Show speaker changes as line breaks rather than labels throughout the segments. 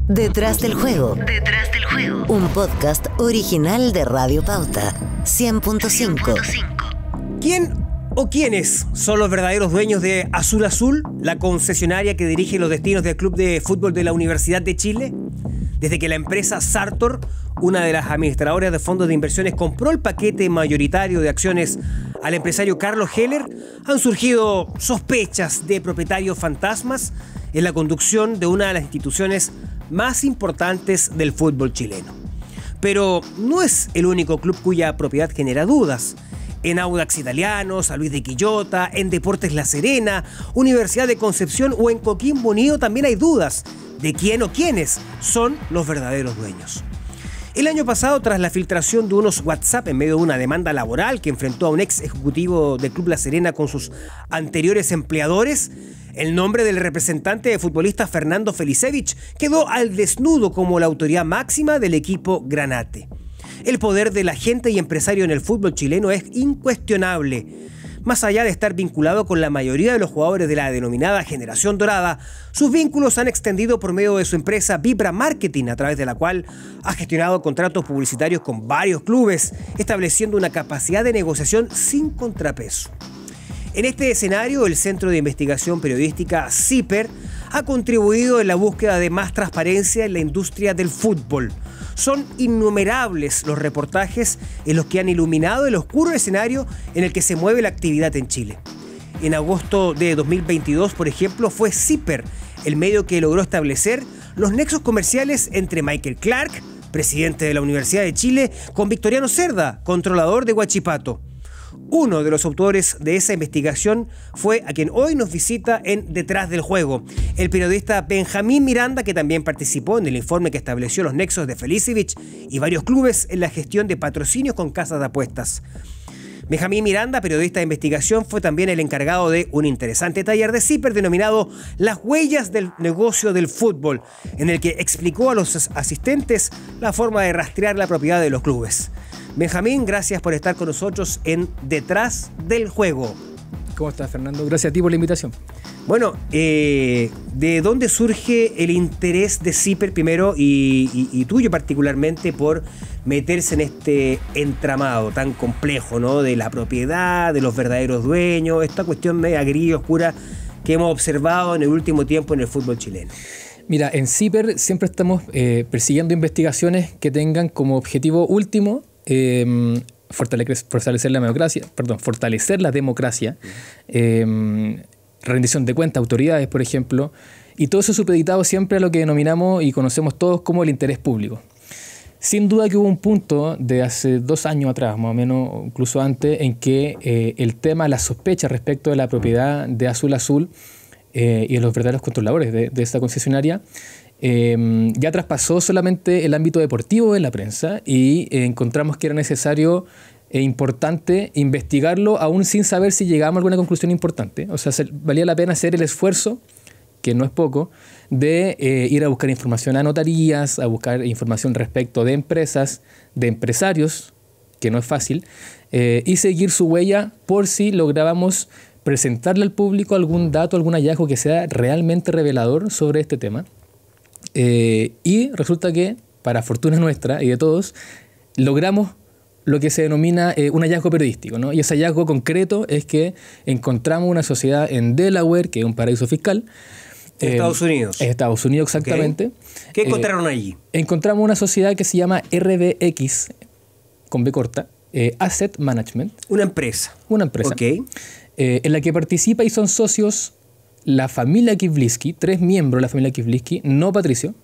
Detrás del juego. Detrás del juego. Un podcast original de Radio Pauta 100.5.
¿Quién o quiénes son los verdaderos dueños de Azul Azul, la concesionaria que dirige los destinos del Club de Fútbol de la Universidad de Chile? Desde que la empresa Sartor, una de las administradoras de fondos de inversiones, compró el paquete mayoritario de acciones al empresario Carlos Heller, han surgido sospechas de propietarios fantasmas en la conducción de una de las instituciones más importantes del fútbol chileno. Pero no es el único club cuya propiedad genera dudas. En Audax Italiano, San Luis de Quillota, en Deportes La Serena, Universidad de Concepción o en Coquimbo Unido también hay dudas de quién o quiénes son los verdaderos dueños. El año pasado, tras la filtración de unos WhatsApp en medio de una demanda laboral que enfrentó a un ex ejecutivo del Club La Serena con sus anteriores empleadores, el nombre del representante de futbolista Fernando Felicevich quedó al desnudo como la autoridad máxima del equipo Granate. El poder del agente y empresario en el fútbol chileno es incuestionable. Más allá de estar vinculado con la mayoría de los jugadores de la denominada Generación Dorada, sus vínculos han extendido por medio de su empresa Vibra Marketing, a través de la cual ha gestionado contratos publicitarios con varios clubes, estableciendo una capacidad de negociación sin contrapeso. En este escenario, el Centro de Investigación Periodística CIPER ha contribuido en la búsqueda de más transparencia en la industria del fútbol. Son innumerables los reportajes en los que han iluminado el oscuro escenario en el que se mueve la actividad en Chile. En agosto de 2022, por ejemplo, fue CIPER el medio que logró establecer los nexos comerciales entre Michael Clark, presidente de la Universidad de Chile, con Victoriano Cerda, controlador de Huachipato. Uno de los autores de esa investigación fue a quien hoy nos visita en Detrás del Juego, el periodista Benjamín Miranda, que también participó en el informe que estableció los nexos de Felicevich y varios clubes en la gestión de patrocinios con casas de apuestas. Benjamín Miranda, periodista de investigación, fue también el encargado de un interesante taller de CIPER denominado Las huellas del negocio del fútbol, en el que explicó a los asistentes la forma de rastrear la propiedad de los clubes. Benjamín, gracias por estar con nosotros en Detrás del Juego.
¿Cómo estás, Fernando? Gracias a ti por la invitación.
Bueno, ¿de dónde surge el interés de CIPER primero y tuyo particularmente por meterse en este entramado tan complejo, ¿no? De la propiedad, de los verdaderos dueños, esta cuestión media gris y oscura que hemos observado en el último tiempo en el fútbol chileno?
Mira, en CIPER siempre estamos persiguiendo investigaciones que tengan como objetivo último fortalecer la democracia, rendición de cuentas, autoridades, por ejemplo, y todo eso supeditado siempre a lo que denominamos y conocemos todos como el interés público. Sin duda que hubo un punto de hace 2 años atrás, más o menos, incluso antes, en que el tema, la sospecha respecto de la propiedad de Azul Azul y de los verdaderos controladores de esta concesionaria ya traspasó solamente el ámbito deportivo de la prensa y encontramos que era necesario e importante investigarlo aún sin saber si llegábamos a alguna conclusión importante. O sea, valía la pena hacer el esfuerzo, que no es poco, de ir a buscar información a notarías, a buscar información respecto de empresas, de empresarios, que no es fácil, y seguir su huella por si lográbamos presentarle al público algún dato, algún hallazgo que sea realmente revelador sobre este tema. Y resulta que, para fortuna nuestra y de todos, logramos lo que se denomina un hallazgo periodístico, ¿no? Y ese hallazgo concreto es que encontramos una sociedad en Delaware, que es un paraíso fiscal.
Estados Unidos.
Estados Unidos, exactamente.
Okay. ¿Qué encontraron allí?
Encontramos una sociedad que se llama RBX, con B corta, Asset Management.
Una empresa.
Una empresa.
Okay.
En la que participa y son socios la familia Kivlisky, 3 miembros de la familia Kivlisky, no Patricio,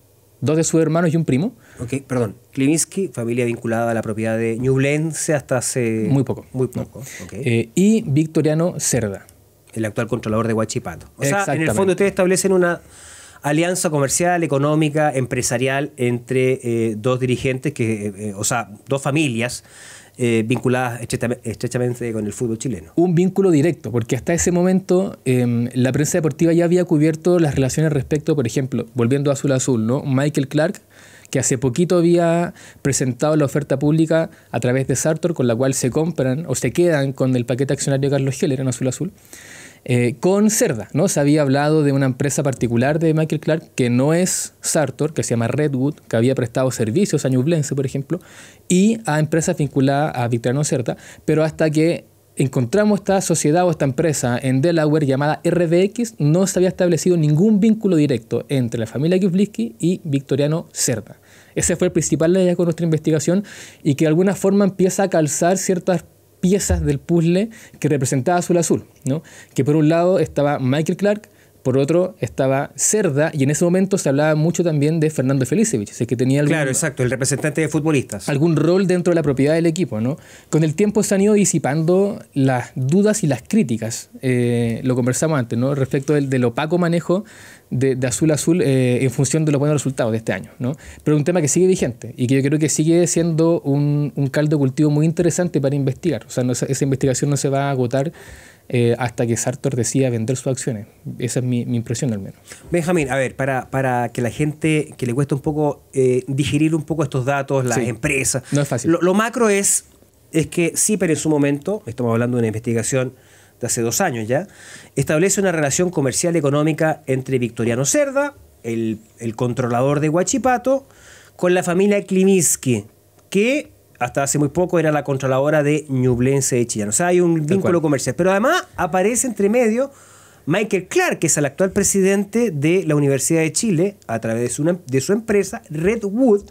2 de sus hermanos y un primo.
Ok, perdón. Kivlisky, familia vinculada a la propiedad de Ñublense hasta hace...
Muy poco.
Muy poco,
no. Okay. Y Victoriano Cerda.
El actual controlador de Huachipato. O sea, en el fondo ustedes establecen una alianza comercial, económica, empresarial entre 2 dirigentes, o sea, 2 familias vinculadas estrechamente con el fútbol chileno.
Un vínculo directo, porque hasta ese momento la prensa deportiva ya había cubierto las relaciones respecto, por ejemplo, volviendo a Azul Azul, ¿no? Michael Clark, que hace poquito había presentado la oferta pública a través de Sartor, con la cual se compran o se quedan con el paquete accionario de Carlos Heller en Azul Azul. con Cerda, ¿no? Se había hablado de una empresa particular de Michael Clark que no es Sartor, que se llama Redwood, que había prestado servicios a Ñublense, por ejemplo, y a empresas vinculadas a Victoriano Cerda, pero hasta que encontramos esta sociedad o esta empresa en Delaware llamada RBX, no se había establecido ningún vínculo directo entre la familia Kivlisky y Victoriano Cerda. Ese fue el principal hallazgo de nuestra investigación y que de alguna forma empieza a calzar ciertas piezas del puzzle que representaba Azul Azul, ¿no? Que por un lado estaba Michael Clark, por otro estaba Cerda, y en ese momento se hablaba mucho también de Fernando Felicevich, que tenía
claro, exacto, el representante de futbolistas.
Algún rol dentro de la propiedad del equipo, ¿no? Con el tiempo se han ido disipando las dudas y las críticas, lo conversamos antes, ¿no? Respecto del opaco manejo de Azul Azul en función de los buenos resultados de este año, ¿no? Pero un tema que sigue vigente y que yo creo que sigue siendo un caldo de cultivo muy interesante para investigar. O sea, esa investigación no se va a agotar hasta que Sartor decida vender sus acciones. Esa es mi impresión al menos.
Benjamín, a ver, para que la gente que le cuesta un poco digerir un poco estos datos, las empresas.
No es fácil.
Lo macro es que CIPER en su momento, estamos hablando de una investigación de hace 2 años ya, establece una relación comercial económica entre Victoriano Cerda, el controlador de Huachipato, con la familia Kliminski, que hasta hace muy poco era la controladora de Ñublense de Chillán. O sea, hay un vínculo comercial. Pero además aparece entre medio Michael Clark, que es el actual presidente de la Universidad de Chile, a través de su empresa, Redwood,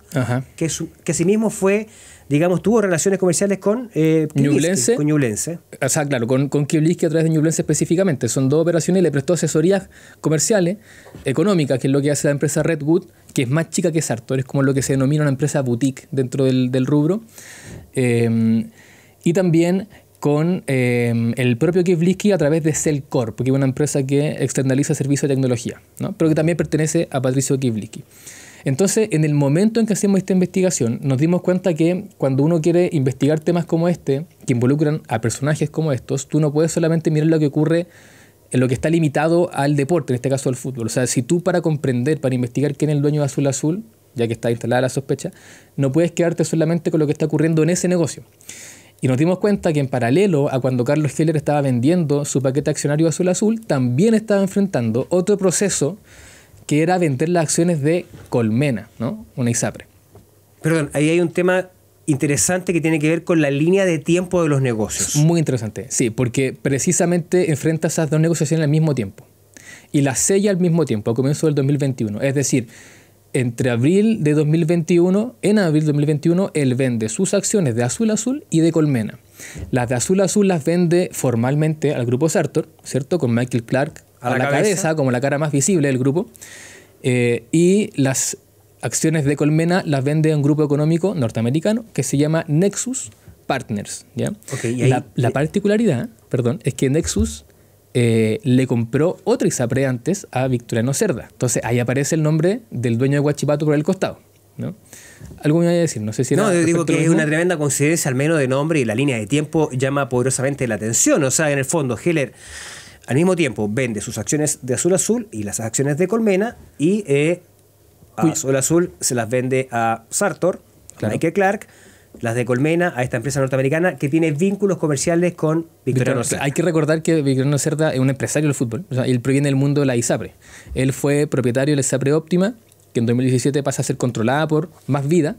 que asimismo fue, digamos, tuvo relaciones comerciales con
Ñublense.
Con Ñublense.
O sea, claro, con Kivlisky a través de Ñublense específicamente. Son 2 operaciones y le prestó asesorías comerciales, económicas, que es lo que hace la empresa Redwood, que es más chica que Sartor, es como lo que se denomina una empresa boutique dentro del rubro. Y también con el propio Kivlisky a través de Cellcorp, que es una empresa que externaliza servicios de tecnología, ¿no? Pero que también pertenece a Patricio Kivlisky. Entonces, en el momento en que hacemos esta investigación, nos dimos cuenta que cuando uno quiere investigar temas como este, que involucran a personajes como estos, tú no puedes solamente mirar lo que ocurre en lo que está limitado al deporte, en este caso al fútbol. O sea, si tú para comprender, para investigar quién es el dueño de Azul Azul, ya que está instalada la sospecha, no puedes quedarte solamente con lo que está ocurriendo en ese negocio. Y nos dimos cuenta que en paralelo a cuando Carlos Heller estaba vendiendo su paquete accionario Azul Azul, también estaba enfrentando otro proceso que era vender las acciones de Colmena, ¿no? Una ISAPRE.
Perdón, ahí hay un tema interesante que tiene que ver con la línea de tiempo de los negocios.
Muy interesante, sí, porque precisamente enfrenta esas 2 negociaciones al mismo tiempo. Y las sella al mismo tiempo, a comienzo del 2021. Es decir, en abril de 2021, él vende sus acciones de Azul Azul y de Colmena. Las de Azul Azul las vende formalmente al grupo Sartor, ¿cierto? Con Michael Clark a la cabeza, como la cara más visible del grupo. Y las acciones de Colmena las vende a un grupo económico norteamericano que se llama Nexus Partners, ¿ya?
Okay,
la particularidad, es que Nexus le compró otra ISAPRE antes a Victoriano Cerda. Entonces ahí aparece el nombre del dueño de Huachipato por el costado, ¿no? Algo me iba a decir, no sé si era...
No, yo digo que es una tremenda coincidencia, al menos de nombre, y la línea de tiempo llama poderosamente la atención. O sea, en el fondo, Heller al mismo tiempo vende sus acciones de Azul Azul y las acciones de Colmena, y a Azul Azul se las vende a Sartor, a Michael Clark, las de Colmena a esta empresa norteamericana que tiene vínculos comerciales con Victoriano Cerda.
Hay que recordar que Victoriano Cerda es un empresario del fútbol. O sea, él proviene del mundo de la ISAPRE. Él fue propietario de la ISAPRE Óptima, que en 2017 pasa a ser controlada por Más Vida.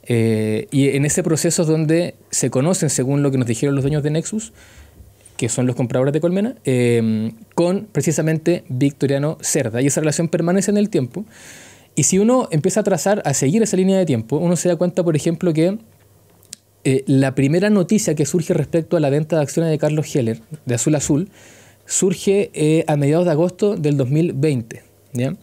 Y en ese proceso es donde se conocen, según lo que nos dijeron los dueños de Nexus, que son los compradores de Colmena, con precisamente Victoriano Cerda. Y esa relación permanece en el tiempo. Y si uno empieza a seguir esa línea de tiempo, uno se da cuenta, por ejemplo, que la primera noticia que surge respecto a la venta de acciones de Carlos Heller, de Azul Azul, surge a mediados de agosto del 2020. ¿Ya?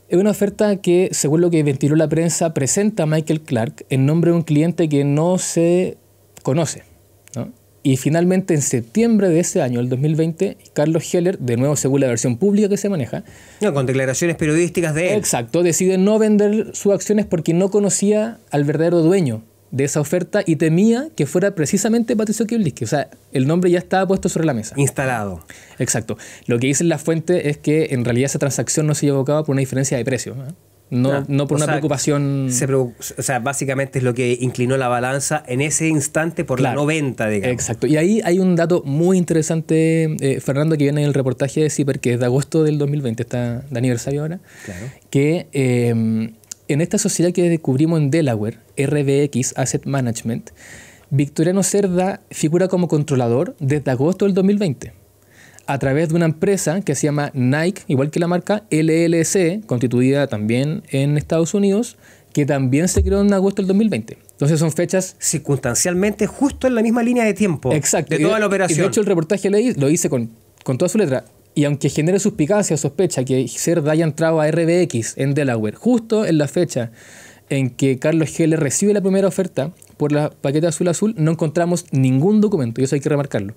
Es una oferta que, según lo que ventiló la prensa, presenta a Michael Clark en nombre de un cliente que no se conoce, ¿no? Y finalmente, en septiembre de ese año, el 2020, Carlos Heller, de nuevo según la versión pública que se maneja...
No, con declaraciones periodísticas de él.
Exacto, decide no vender sus acciones porque no conocía al verdadero dueño de esa oferta y temía que fuera precisamente Patricio Kivlisky. O sea, el nombre ya estaba puesto sobre la mesa.
Instalado.
Exacto. Lo que dicen las fuentes es que en realidad esa transacción no se llevó a cabo por una diferencia de precio, ¿eh? no por una preocupación.
O sea, básicamente es lo que inclinó la balanza en ese instante por la 90, digamos.
Exacto. Y ahí hay un dato muy interesante, Fernando, que viene en el reportaje de CIPER, que es de agosto del 2020, está de aniversario ahora, que en esta sociedad que descubrimos en Delaware, RBX Asset Management, Victoriano Cerda figura como controlador desde agosto del 2020. A través de una empresa que se llama Nike, igual que la marca LLC, constituida también en Estados Unidos, que también se creó en agosto del 2020. Entonces son fechas...
circunstancialmente justo en la misma línea de tiempo.
Exacto.
De toda la operación.
Y de hecho el reportaje lo hice con toda su letra. Y aunque genere suspicacia o sospecha que Cerda haya entrado a RBX en Delaware, justo en la fecha en que Carlos Heller recibe la primera oferta por la paquete azul, no encontramos ningún documento, y eso hay que remarcarlo.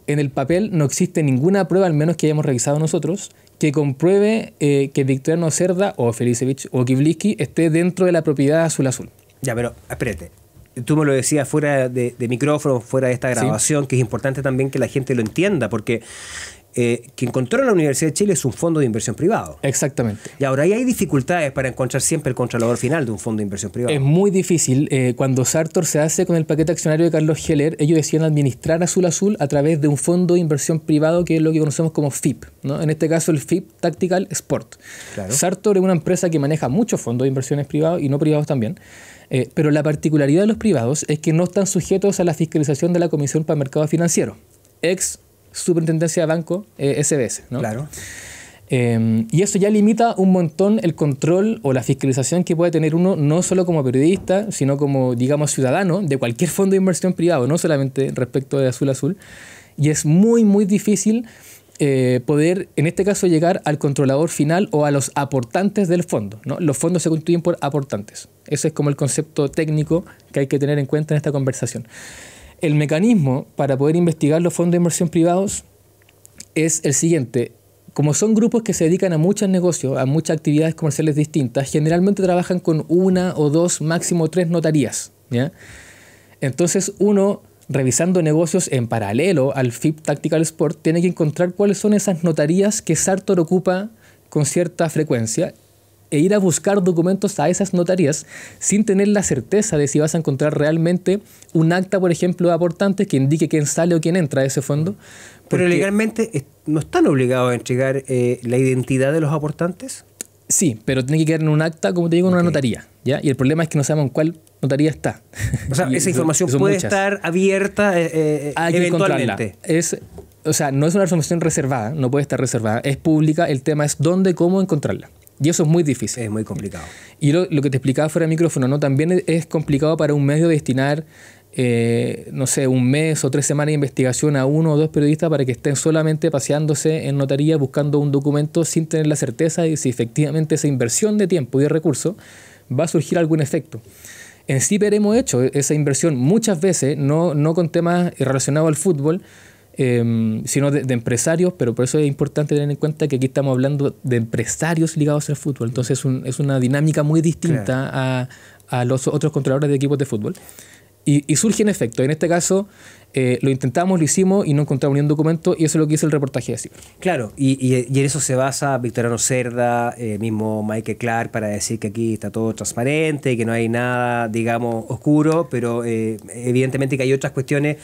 En el papel no existe ninguna prueba, al menos que hayamos revisado nosotros, que compruebe que Victoriano Cerda o Felicevich o Kivliski esté dentro de la propiedad azul.
Ya, pero espérate. Tú me lo decías fuera de micrófono, fuera de esta grabación, que es importante también que la gente lo entienda, porque quien controla la Universidad de Chile es un fondo de inversión privado.
Exactamente.
Y ahora ahí hay dificultades para encontrar siempre el controlador final de un fondo de inversión privado.
Es muy difícil. Cuando Sartor se hace con el paquete accionario de Carlos Heller, ellos deciden administrar Azul a través de un fondo de inversión privado que es lo que conocemos como FIP, ¿no? En este caso el FIP Tactical Sport. Claro. Sartor es una empresa que maneja muchos fondos de inversiones privados y no privados también. Pero la particularidad de los privados es que no están sujetos a la fiscalización de la Comisión para Mercado Financiero, ex Superintendencia de Banco, SBS, ¿no?
Claro.
Y eso ya limita un montón el control o la fiscalización que puede tener uno, no solo como periodista, sino como, digamos, ciudadano de cualquier fondo de inversión privado, no solamente respecto de Azul. Y es muy, muy difícil poder, en este caso, llegar al controlador final o a los aportantes del fondo, ¿no? Los fondos se constituyen por aportantes. Ese es como el concepto técnico que hay que tener en cuenta en esta conversación. El mecanismo para poder investigar los fondos de inversión privados es el siguiente. Como son grupos que se dedican a muchos negocios, a muchas actividades comerciales distintas, generalmente trabajan con 1 o 2, máximo 3 notarías, ¿ya? Entonces uno, revisando negocios en paralelo al FIP Tactical Sport, tiene que encontrar cuáles son esas notarías que Sartor ocupa con cierta frecuencia e ir a buscar documentos a esas notarías sin tener la certeza de si vas a encontrar realmente un acta, por ejemplo, de aportantes que indique quién sale o quién entra a ese fondo.
Pero legalmente no están obligados a entregar la identidad de los aportantes.
Sí, pero tiene que quedar en un acta, como te digo, en una notaría, ¿ya? Y el problema es que no sabemos en cuál notaría está.
O sea, esa información puede estar abierta eventualmente.
O sea, no es una información reservada, no puede estar reservada, es pública, el tema es dónde, cómo encontrarla. Y eso es muy difícil.
Es muy complicado.
Y lo que te explicaba fuera de micrófono, ¿no? También es complicado para un medio destinar, no sé, 1 mes o 3 semanas de investigación a 1 o 2 periodistas para que estén solamente paseándose en notaría buscando un documento sin tener la certeza de si efectivamente esa inversión de tiempo y de recursos va a surgir algún efecto. En CIPER hemos hecho esa inversión muchas veces, no con temas relacionados al fútbol, sino de empresarios, pero por eso es importante tener en cuenta que aquí estamos hablando de empresarios ligados al fútbol. Entonces es una dinámica muy distinta a los otros controladores de equipos de fútbol. Y surge en efecto. En este caso lo intentamos, lo hicimos y no encontramos ni un documento, y eso es lo que hizo el reportaje de CIPER.
Claro, y en eso se basa Victoriano Cerda, mismo Michael Clark, para decir que aquí está todo transparente, que no hay nada, digamos, oscuro, pero evidentemente que hay otras cuestiones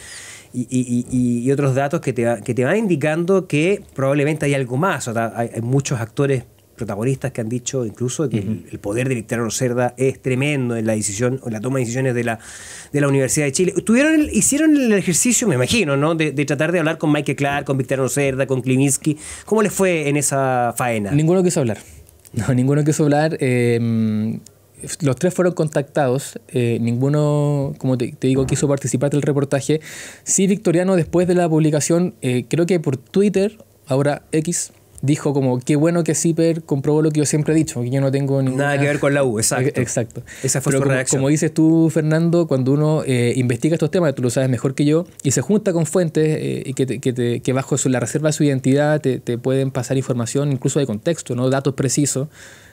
y otros datos que te van indicando que probablemente hay algo más. O sea, hay muchos actores protagonistas que han dicho incluso que el poder de Victoriano Cerda es tremendo en la decisión o la toma de decisiones de la Universidad de Chile. Hicieron el ejercicio, me imagino, ¿no? de tratar de hablar con Michael Clark, con Victoriano Cerda, con Kliminski. ¿Cómo les fue en esa faena?
Ninguno quiso hablar. No, ninguno quiso hablar. Los 3 fueron contactados, ninguno, como te digo, quiso participar del reportaje. Sí, Victoriano, después de la publicación, creo que por Twitter, ahora X, dijo como, qué bueno que CIPER comprobó lo que yo siempre he dicho, que yo no tengo
nada que ver con la U, exacto.
Exacto.
Esa fue su reacción.
Como dices tú, Fernando, cuando uno investiga estos temas, tú lo sabes mejor que yo, y se junta con fuentes y que bajo la reserva de su identidad te pueden pasar información incluso de contexto, ¿no? Datos precisos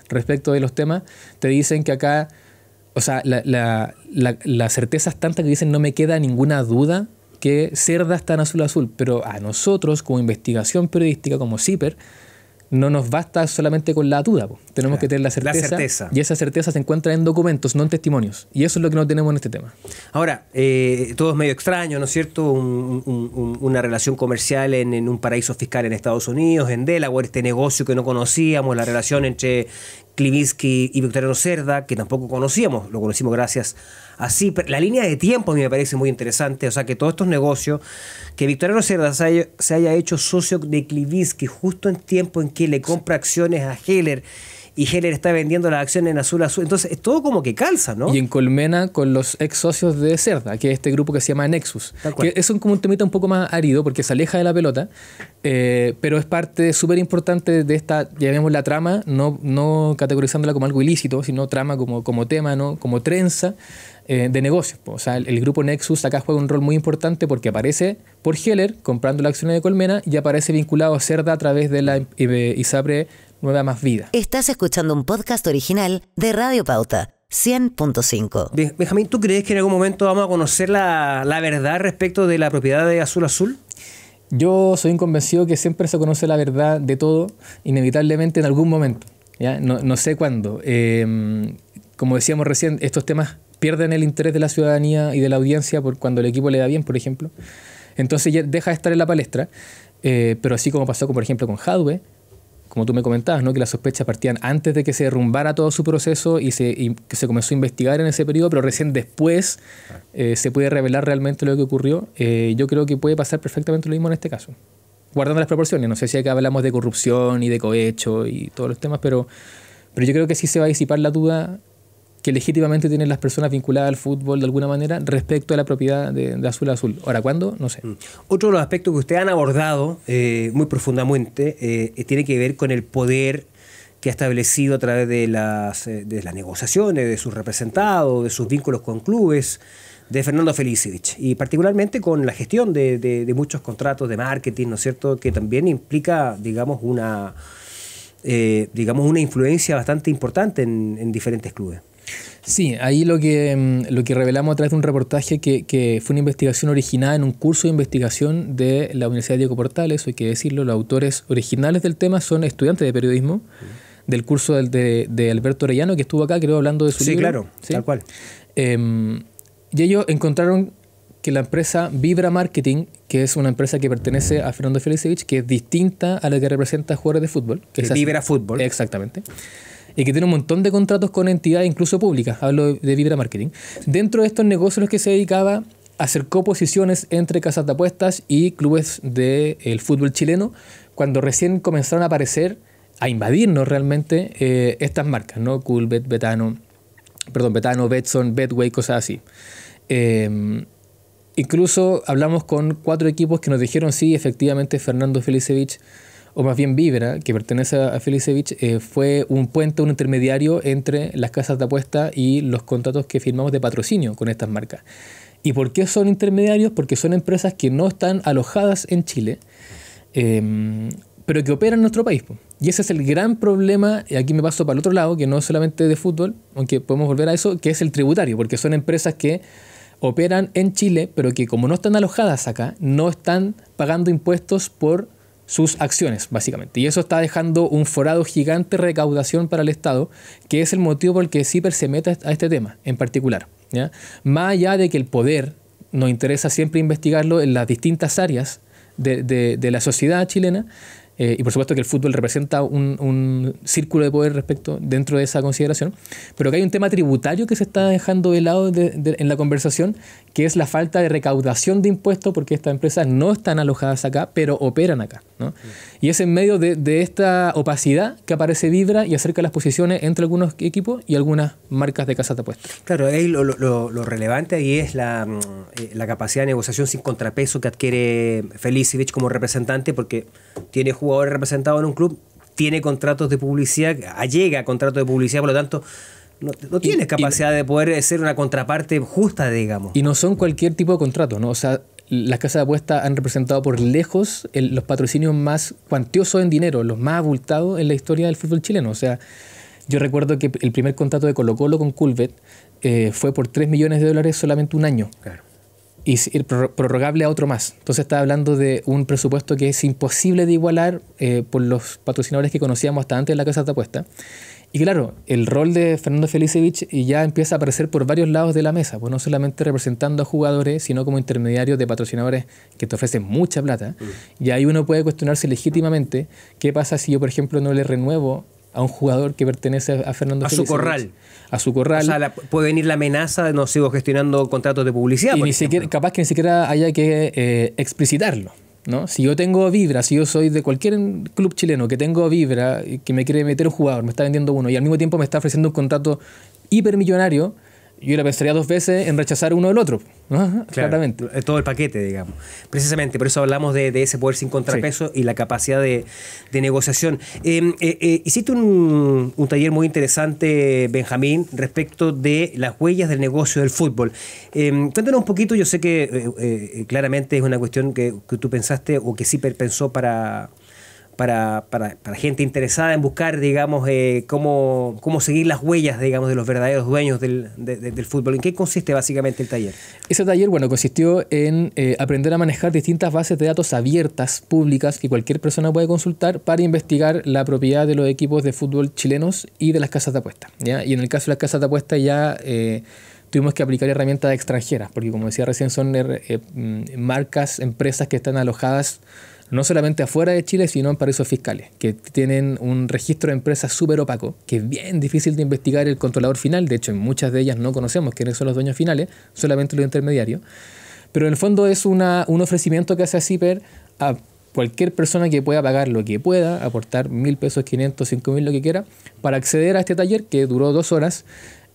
respecto de los temas, te dicen que acá, o sea, la certeza es tanta que dicen no me queda ninguna duda que Cerda está en azul, pero a nosotros como investigación periodística, como CIPER, no nos basta solamente con la duda, po. Tenemos que tener la certeza. Y esa certeza se encuentra en documentos, no en testimonios. Y eso es lo que no tenemos en este tema.
Ahora, todo es medio extraño, ¿no es cierto? Una relación comercial en un paraíso fiscal en Estados Unidos, en Delaware, este negocio que no conocíamos, la relación entre Klivinsky y Victoriano Cerda, que tampoco conocíamos, lo conocimos gracias a CIPER. La línea de tiempo a mí me parece muy interesante, o sea, que todos estos negocios, que Victoriano Cerda se haya hecho socio de Klivinsky justo en tiempo en que le compra acciones a Heller, y Heller está vendiendo las acciones en Azul Azul. Entonces, es todo como que calza, ¿no?
Y en Colmena con los ex socios de Cerda, que es este grupo que se llama Nexus. Que es como un temita un poco más árido porque se aleja de la pelota, pero es parte súper importante de esta, llamémosla trama, no categorizándola como algo ilícito, sino trama como tema, ¿no? Como trenza de negocios. O sea, el grupo Nexus acá juega un rol muy importante porque aparece por Heller comprando las acciones de Colmena y aparece vinculado a Cerda a través de la ISAPRE Nueva Más Vida.
Estás escuchando un podcast original de Radio Pauta 100.5.
Benjamín, ¿tú crees que en algún momento vamos a conocer la verdad respecto de la propiedad de Azul Azul?
Yo soy un convencido que siempre se conoce la verdad de todo, inevitablemente en algún momento, ¿ya? No sé cuándo. Como decíamos recién, estos temas pierden el interés de la ciudadanía y de la audiencia por cuando el equipo le da bien, por ejemplo. Entonces ya deja de estar en la palestra, pero así como pasó, por ejemplo, con Jadwe, como tú me comentabas, ¿no? Que las sospechas partían antes de que se derrumbara todo su proceso y que se comenzó a investigar en ese periodo, pero recién después se puede revelar realmente lo que ocurrió. Yo creo que puede pasar perfectamente lo mismo en este caso, guardando las proporciones. No sé si acá hablamos de corrupción y de cohecho y todos los temas, pero yo creo que sí se va a disipar la duda que legítimamente tienen las personas vinculadas al fútbol de alguna manera respecto a la propiedad de Azul Azul. Ahora, ¿cuándo? No sé.
Otro de los aspectos que ustedes han abordado muy profundamente tiene que ver con el poder que ha establecido a través de las negociaciones, de sus representados, de sus vínculos con clubes, de Fernando Felicevich, y particularmente con la gestión de muchos contratos de marketing, ¿no es cierto?, que también implica, digamos, una influencia bastante importante en diferentes clubes.
Sí, ahí lo que revelamos a través de un reportaje que fue una investigación originada en un curso de investigación de la Universidad Diego Portales, hay que decirlo, los autores originales del tema son estudiantes de periodismo del curso de Alberto Orellano, que estuvo acá, creo, hablando de su libro.
Claro, ¿sí? Tal cual.
Y ellos encontraron que la empresa Vibra Marketing, que es una empresa que pertenece a Fernando Felicevich, que es distinta a la que representa jugadores de fútbol. Que es
Vibra Fútbol.
Exactamente. Y que tiene un montón de contratos con entidades, incluso públicas. Hablo de Vibra Marketing. Dentro de estos negocios a los que se dedicaba, acercó posiciones entre casas de apuestas y clubes del fútbol chileno, cuando recién comenzaron a aparecer, a invadirnos realmente estas marcas, ¿no? Coolbet, Betano, Betson, Betway, cosas así. Incluso hablamos con 4 equipos que nos dijeron sí, efectivamente Fernando Felicevich, o más bien Vibra, que pertenece a Felicevich, fue un puente, un intermediario entre las casas de apuesta y los contratos que firmamos de patrocinio con estas marcas. ¿Y por qué son intermediarios? Porque son empresas que no están alojadas en Chile, pero que operan en nuestro país. Y ese es el gran problema, y aquí me paso para el otro lado, que no es solamente de fútbol, aunque podemos volver a eso, que es el tributario, porque son empresas que operan en Chile, pero que como no están alojadas acá, no están pagando impuestos por sus acciones, básicamente. Y eso está dejando un forado gigante de recaudación para el Estado, que es el motivo por el que CIPER se mete a este tema en particular, ¿ya? Más allá de que el poder nos interesa siempre investigarlo en las distintas áreas de la sociedad chilena, y por supuesto que el fútbol representa un círculo de poder dentro de esa consideración, pero que hay un tema tributario que se está dejando de lado en la conversación, que es la falta de recaudación de impuestos, porque estas empresas no están alojadas acá, pero operan acá, ¿no? Y es en medio de esta opacidad que aparece Vibra y acerca las posiciones entre algunos equipos y algunas marcas de casas de apuestas.
Claro, ahí lo relevante ahí es la capacidad de negociación sin contrapeso que adquiere Felicevich como representante, porque tiene jugadores representados en un club, tiene contratos de publicidad, allega contratos de publicidad, por lo tanto no tienes capacidad de poder ser una contraparte justa, digamos.
Y no son cualquier tipo de contrato, ¿no? O sea, las casas de apuestas han representado por lejos los patrocinios más cuantiosos en dinero, los más abultados en la historia del fútbol chileno. O sea, yo recuerdo que el primer contrato de Colo-Colo con Coolbet fue por $3 millones solamente un año.
Claro.
y prorrogable a otro más. Entonces está hablando de un presupuesto que es imposible de igualar por los patrocinadores que conocíamos hasta antes de la casa de apuestas. Y claro, el rol de Fernando Felicevich ya empieza a aparecer por varios lados de la mesa, pues no solamente representando a jugadores, sino como intermediarios de patrocinadores que te ofrecen mucha plata. Y ahí uno puede cuestionarse legítimamente qué pasa si yo, por ejemplo, no le renuevo a un jugador que pertenece a Fernando Felicevich.
A su corral.
A su corral.
O sea, puede venir la amenaza de no sigo gestionando contratos de publicidad.
Y capaz que ni siquiera haya que explicitarlo, ¿no? Si yo tengo Vibra, si yo soy de cualquier club chileno que tengo Vibra, que me quiere meter un jugador, me está vendiendo uno y al mismo tiempo me está ofreciendo un contrato hipermillonario, yo la pensaría 2 veces en rechazar uno del otro, ¿no?
Claro,
claramente.
Todo el paquete, digamos. Precisamente, por eso hablamos de ese poder sin contrapeso y la capacidad de negociación. Hiciste un taller muy interesante, Benjamín, respecto de las huellas del negocio del fútbol. Cuéntanos un poquito, yo sé que claramente es una cuestión que tú pensaste o que Zipper pensó para gente interesada en buscar, digamos, cómo seguir las huellas, digamos, de los verdaderos dueños del fútbol. ¿En qué consiste básicamente el taller?
Ese taller, bueno, consistió en aprender a manejar distintas bases de datos abiertas, públicas, que cualquier persona puede consultar para investigar la propiedad de los equipos de fútbol chilenos y de las casas de apuestas, ¿ya? Y en el caso de las casas de apuestas ya tuvimos que aplicar herramientas extranjeras, porque como decía recién, son marcas, empresas que están alojadas no solamente afuera de Chile, sino en paraísos fiscales, que tienen un registro de empresas súper opaco, que es bien difícil de investigar el controlador final. De hecho, en muchas de ellas no conocemos quiénes son los dueños finales, solamente los intermediarios. Pero en el fondo es un ofrecimiento que hace a Zipper a cualquier persona que pueda pagar lo que pueda, aportar 1.000 pesos, 500, 5.000, lo que quiera, para acceder a este taller que duró 2 horas,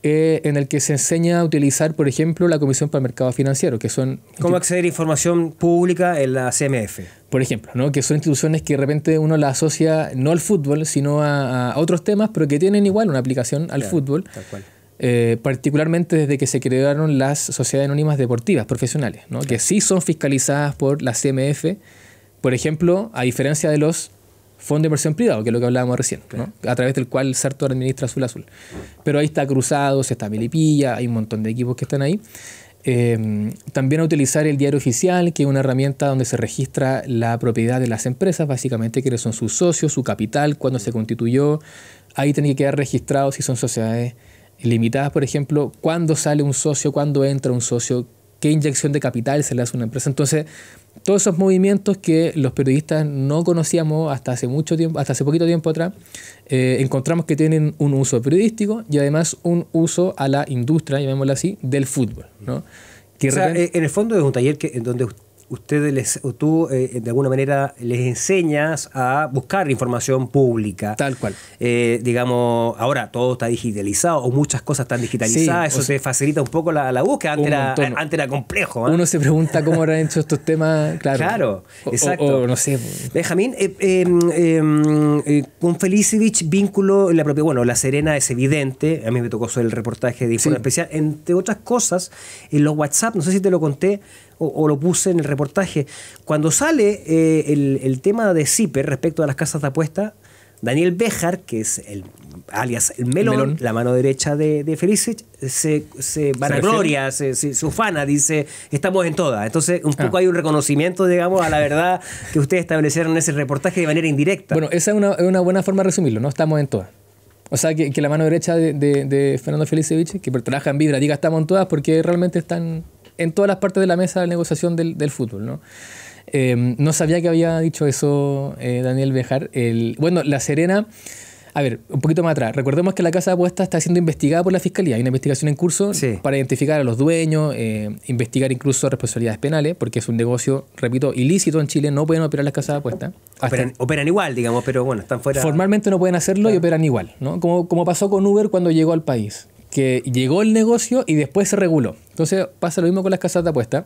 en el que se enseña a utilizar, por ejemplo, la Comisión para el Mercado Financiero, que son...
¿Cómo acceder a información pública en la CMF?
Por ejemplo, ¿no? Que son instituciones que de repente uno las asocia no al fútbol, sino a otros temas, pero que tienen igual una aplicación al fútbol.
Tal cual.
Particularmente desde que se crearon las sociedades anónimas deportivas profesionales, ¿no? Que sí son fiscalizadas por la CMF, por ejemplo, a diferencia de los fondos de inversión privado, que es lo que hablábamos recién, ¿no? A través del cual Sartor administra Azul Azul. Pero ahí está Cruzados, está Melipilla, hay un montón de equipos que están ahí. También a utilizar el diario oficial, que es una herramienta donde se registra la propiedad de las empresas, básicamente quiénes son sus socios, su capital, cuándo se constituyó. Ahí tiene que quedar registrado si son sociedades limitadas, por ejemplo, cuándo sale un socio, cuándo entra un socio, qué inyección de capital se le hace a una empresa. Entonces, todos esos movimientos que los periodistas no conocíamos hasta hace mucho tiempo, hasta hace poquito tiempo atrás, encontramos que tienen un uso periodístico y además un uso a la industria, llamémoslo así, del fútbol, ¿no? Que
en el fondo es un taller donde tú de alguna manera les enseñas a buscar información pública.
Tal cual.
Digamos, ahora todo está digitalizado o muchas cosas están digitalizadas, sí, eso te facilita un poco la búsqueda. Antes era complejo.
Uno se pregunta cómo habrán hecho estos temas.
Claro, exacto.
O no sé.
Benjamín, con Felicevich, vínculo en la propia. Bueno, La Serena es evidente. A mí me tocó hacer el reportaje de Informe Especial. Entre otras cosas, en los WhatsApp, no sé si te lo conté o lo puse en el reportaje. Cuando sale el tema de Zipper respecto a las casas de apuesta, Daniel Béjar, que es alias el Melón, la mano derecha de Felicevich, se vanagloria, se ufana, dice, estamos en todas. Entonces, un poco hay un reconocimiento, digamos, a la verdad que ustedes establecieron en ese reportaje de manera indirecta.
Bueno, esa es una buena forma de resumirlo, ¿no? Estamos en todas. O sea, que la mano derecha de Fernando Felicevich, que trabaja en Vibra, diga estamos en todas, porque realmente están en todas las partes de la mesa de negociación del fútbol, ¿no? No sabía que había dicho eso Daniel Béjar. Bueno, La Serena, a ver, un poquito más atrás. Recordemos que la casa de apuestas está siendo investigada por la Fiscalía. Hay una investigación en curso para identificar a los dueños, investigar incluso responsabilidades penales, porque es un negocio, repito, ilícito en Chile. No pueden operar las casas de apuestas.
Operan igual, digamos, pero bueno, están fuera.
Formalmente no pueden hacerlo y operan igual, ¿no? Como pasó con Uber cuando llegó al país, que llegó el negocio y después se reguló. Entonces pasa lo mismo con las casas de apuestas.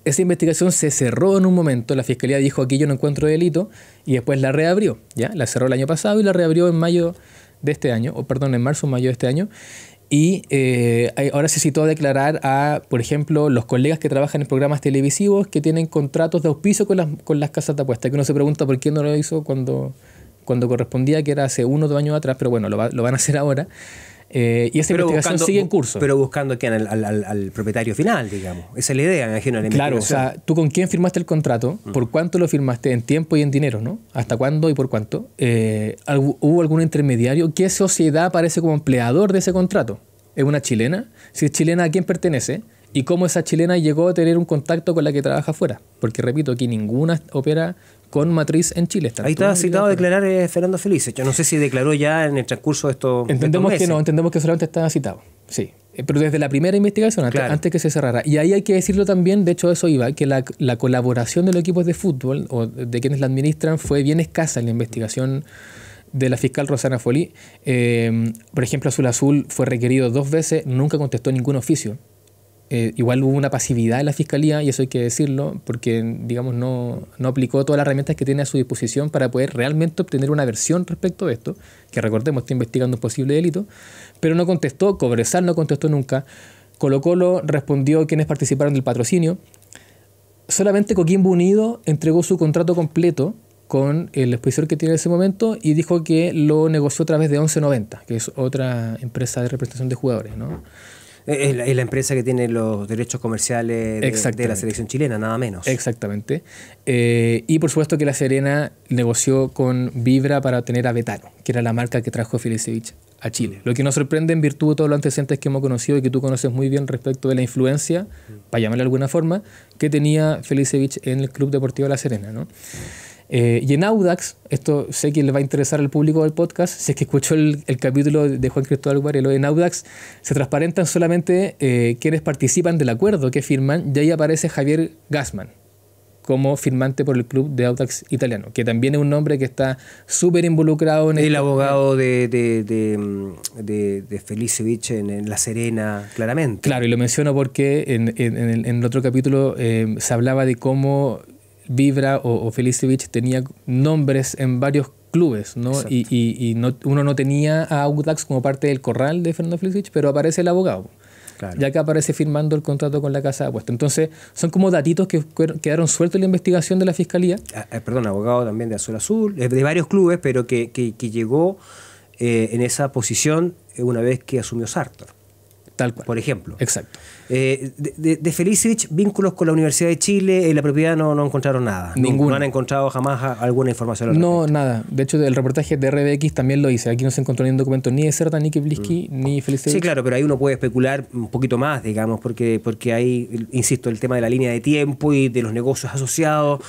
Esa investigación se cerró en un momento, la Fiscalía dijo aquí yo no encuentro delito y después la reabrió, ¿ya? La cerró el año pasado y la reabrió en mayo de este año, en marzo o mayo de este año. Y ahora se citó a declarar a, por ejemplo, los colegas que trabajan en programas televisivos que tienen contratos de auspicio con las casas de apuestas, que uno se pregunta por qué no lo hizo cuando correspondía, que era hace 1 o 2 años atrás, pero bueno, lo van a hacer ahora. Y esa investigación sigue en curso.
Pero buscando que al propietario final, digamos. Esa es la idea, me imagino, de la
Claro,
investigación.
o sea, tú con quién firmaste el contrato, por cuánto lo firmaste en tiempo y en dinero, ¿no? ¿Hasta cuándo y por cuánto? ¿Hubo algún intermediario? ¿Qué sociedad aparece como empleador de ese contrato? ¿Es una chilena? Si es chilena, ¿a quién pertenece? ¿Y cómo esa chilena llegó a tener un contacto con la que trabaja afuera? Porque, repito, aquí ninguna opera con matriz en Chile.
Ahí estaba citado a declarar Fernando Felice. Yo no sé si declaró ya en el transcurso de estos
Entendemos
meses.
que no, entendemos que solamente estaba citado, sí. Pero desde la primera investigación, antes que se cerrara. Y ahí hay que decirlo también, de hecho eso iba, que la colaboración de los equipos de fútbol o de quienes la administran fue bien escasa en la investigación de la fiscal Rosana Folí. Por ejemplo, Azul Azul fue requerido 2 veces, nunca contestó ningún oficio. Igual hubo una pasividad en la fiscalía, y eso hay que decirlo, porque digamos no aplicó todas las herramientas que tiene a su disposición para poder realmente obtener una versión respecto de esto, que recordemos está investigando un posible delito, pero no contestó. Cobresal no contestó nunca. Colo-Colo respondió quienes participaron del patrocinio. Solamente Coquimbo Unido entregó su contrato completo con el expositor que tiene en ese momento y dijo que lo negoció a través de 1190, que es otra empresa de representación de jugadores, ¿no?
Es la empresa que tiene los derechos comerciales de la selección chilena, nada menos.
Exactamente. Y por supuesto que La Serena negoció con Vibra para obtener a Betano, que era la marca que trajo Felicevich a Chile. Lo que nos sorprende en virtud de todos los antecedentes que hemos conocido y que tú conoces muy bien respecto de la influencia, para llamarle de alguna forma, que tenía Felicevich en el Club Deportivo La Serena, ¿no? Y en Audax, esto sé que le va a interesar al público del podcast, si es que escuchó el capítulo de Juan Cristóbal Guarelo, en Audax se transparentan solamente quienes participan del acuerdo que firman, y ahí aparece Javier Gassman como firmante por el club de Audax italiano, que también es un nombre que está súper involucrado en
el abogado de Felicevich en La Serena, claramente.
Claro, y lo menciono porque en el otro capítulo se hablaba de cómo Vibra o Felicevich tenía nombres en varios clubes, ¿no? Y uno no tenía a Audax como parte del corral de Fernando Felicevich, pero aparece el abogado. Claro. Ya que aparece firmando el contrato con la casa de apuestas. Entonces, son como datitos que quedaron sueltos en la investigación de la Fiscalía.
Perdón, abogado también de Azul Azul, de varios clubes, pero que llegó en esa posición una vez que asumió Sartor.
Tal cual.
Por ejemplo.
Exacto.
De Felicevich, vínculos con la Universidad de Chile, en la propiedad no encontraron nada.
Ninguno.
No han encontrado jamás alguna información al respecto.
No, nada. De hecho, el reportaje de RBX también lo hice. Aquí no se encontró ningún documento ni de Cerda, ni Kiblisky, ni Felicevich.
Sí, claro, pero ahí uno puede especular un poquito más, digamos, porque hay, insisto, el tema de la línea de tiempo y de los negocios asociados.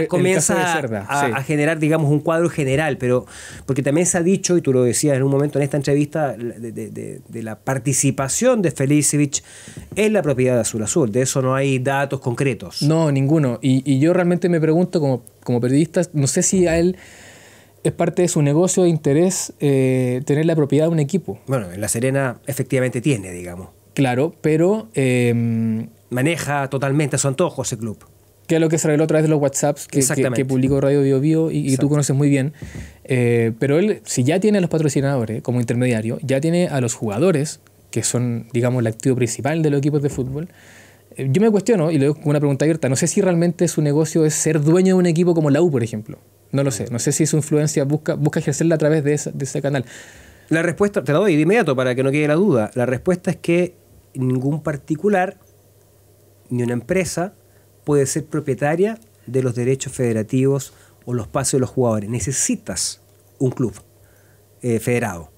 Comienza a generar, digamos, un cuadro general, pero porque también se ha dicho, y tú lo decías en un momento en esta entrevista, de la participación de Felicevich en la propiedad de Azul Azul. De eso no hay datos concretos.
No, ninguno. Y yo realmente me pregunto, como periodista, no sé si a él es parte de su negocio de interés tener la propiedad de un equipo.
Bueno, en La Serena efectivamente tiene, digamos.
Claro, pero
maneja totalmente a su antojo ese club.
Que es lo que se reveló a través de los WhatsApps que publicó Radio Bio Bio y tú conoces muy bien. Pero él, si ya tiene a los patrocinadores como intermediario, ya tiene a los jugadores, que son, digamos, el activo principal de los equipos de fútbol. Yo me cuestiono, y le doy una pregunta abierta, no sé si realmente su negocio es ser dueño de un equipo como la U, por ejemplo. No lo sé. No sé si su influencia busca ejercerla a través de ese canal.
La respuesta, te la doy de inmediato para que no quede la duda. La respuesta es que ningún particular ni una empresa puede ser propietaria de los derechos federativos o los pases de los jugadores. Necesitas un club federado.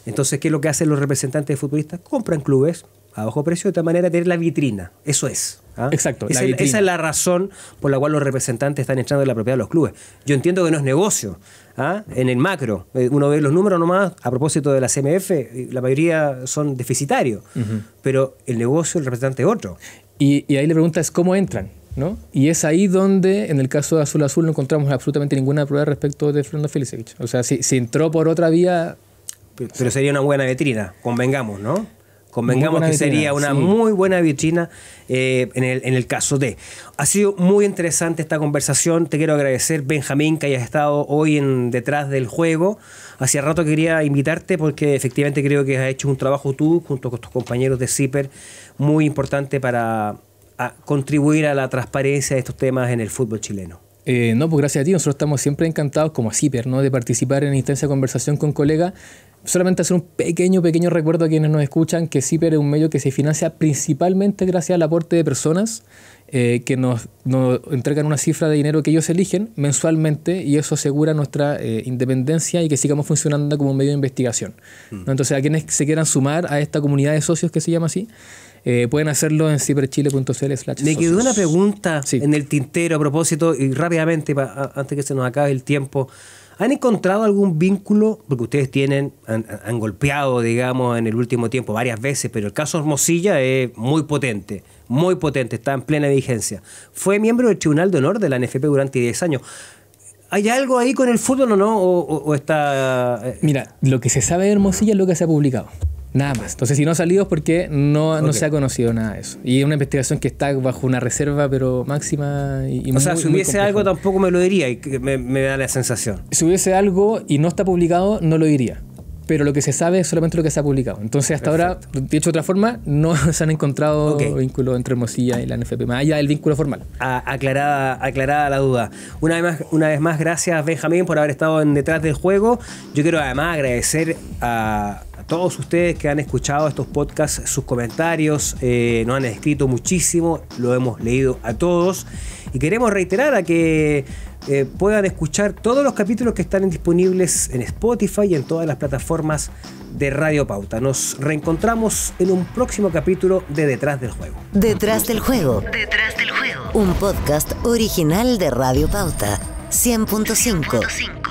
Entonces, ¿qué es lo que hacen los representantes de futbolistas? Compran clubes a bajo precio de tal manera de tener la vitrina. Eso es.
Exacto.
Esa es la razón por la cual los representantes están echando de la propiedad de los clubes. Yo entiendo que no es negocio. En el macro, uno ve los números nomás, a propósito de la CMF, la mayoría son deficitarios. Pero el negocio, el representante es otro.
Y ahí la pregunta es cómo entran, ¿no? Y es ahí donde, en el caso de Azul Azul, no encontramos absolutamente ninguna prueba respecto de Fernando Felicevich. O sea, si entró por otra vía...
Pero sería una buena vitrina, convengamos, ¿no? Convengamos que sería una muy buena vitrina en el caso de. Ha sido muy interesante esta conversación. Te quiero agradecer, Benjamín, que hayas estado hoy detrás del juego. Hacía rato quería invitarte porque efectivamente creo que has hecho un trabajo tú, junto con tus compañeros de CIPER, muy importante para contribuir a la transparencia de estos temas en el fútbol chileno.
No, pues gracias a ti. Nosotros estamos siempre encantados, como CIPER, ¿no?, de participar en instancia de conversación con colegas. Solamente hacer un pequeño recuerdo a quienes nos escuchan, que CIPER es un medio que se financia principalmente gracias al aporte de personas que nos entregan una cifra de dinero que ellos eligen mensualmente, y eso asegura nuestra independencia y que sigamos funcionando como un medio de investigación, ¿no? Entonces, a quienes se quieran sumar a esta comunidad de socios, que se llama así, pueden hacerlo en ciperchile.cl/socios.
Me quedó una pregunta en el tintero a propósito, y rápidamente, antes que se nos acabe el tiempo. ¿Han encontrado algún vínculo? Porque ustedes han golpeado, digamos, en el último tiempo varias veces, pero el caso Hermosilla es muy potente, está en plena vigencia. Fue miembro del Tribunal de Honor de la NFP durante 10 años. ¿Hay algo ahí con el fútbol o no? ¿O está...?
Mira, lo que se sabe de Hermosilla es lo que se ha publicado. Nada más. Entonces, si no ha salido es porque no se ha conocido nada de eso. Y es una investigación que está bajo una reserva, pero máxima y
o sea, si hubiese algo tampoco me lo diría, y me da la sensación.
Si hubiese algo y no está publicado, no lo diría. Pero lo que se sabe es solamente lo que se ha publicado. Entonces, hasta ahora, dicho de otra forma, no se han encontrado vínculos entre Hermosilla y la NFP, más allá del vínculo formal.
Aclarada la duda. Una vez más, gracias, Benjamín, por haber estado en Detrás del Juego. Yo quiero además agradecer a todos ustedes que han escuchado estos podcasts, sus comentarios, nos han escrito muchísimo, lo hemos leído a todos, y queremos reiterar a que puedan escuchar todos los capítulos que están disponibles en Spotify y en todas las plataformas de Radio Pauta. Nos reencontramos en un próximo capítulo de Detrás del Juego.
Detrás del Juego. Un podcast original de Radio Pauta 100.5.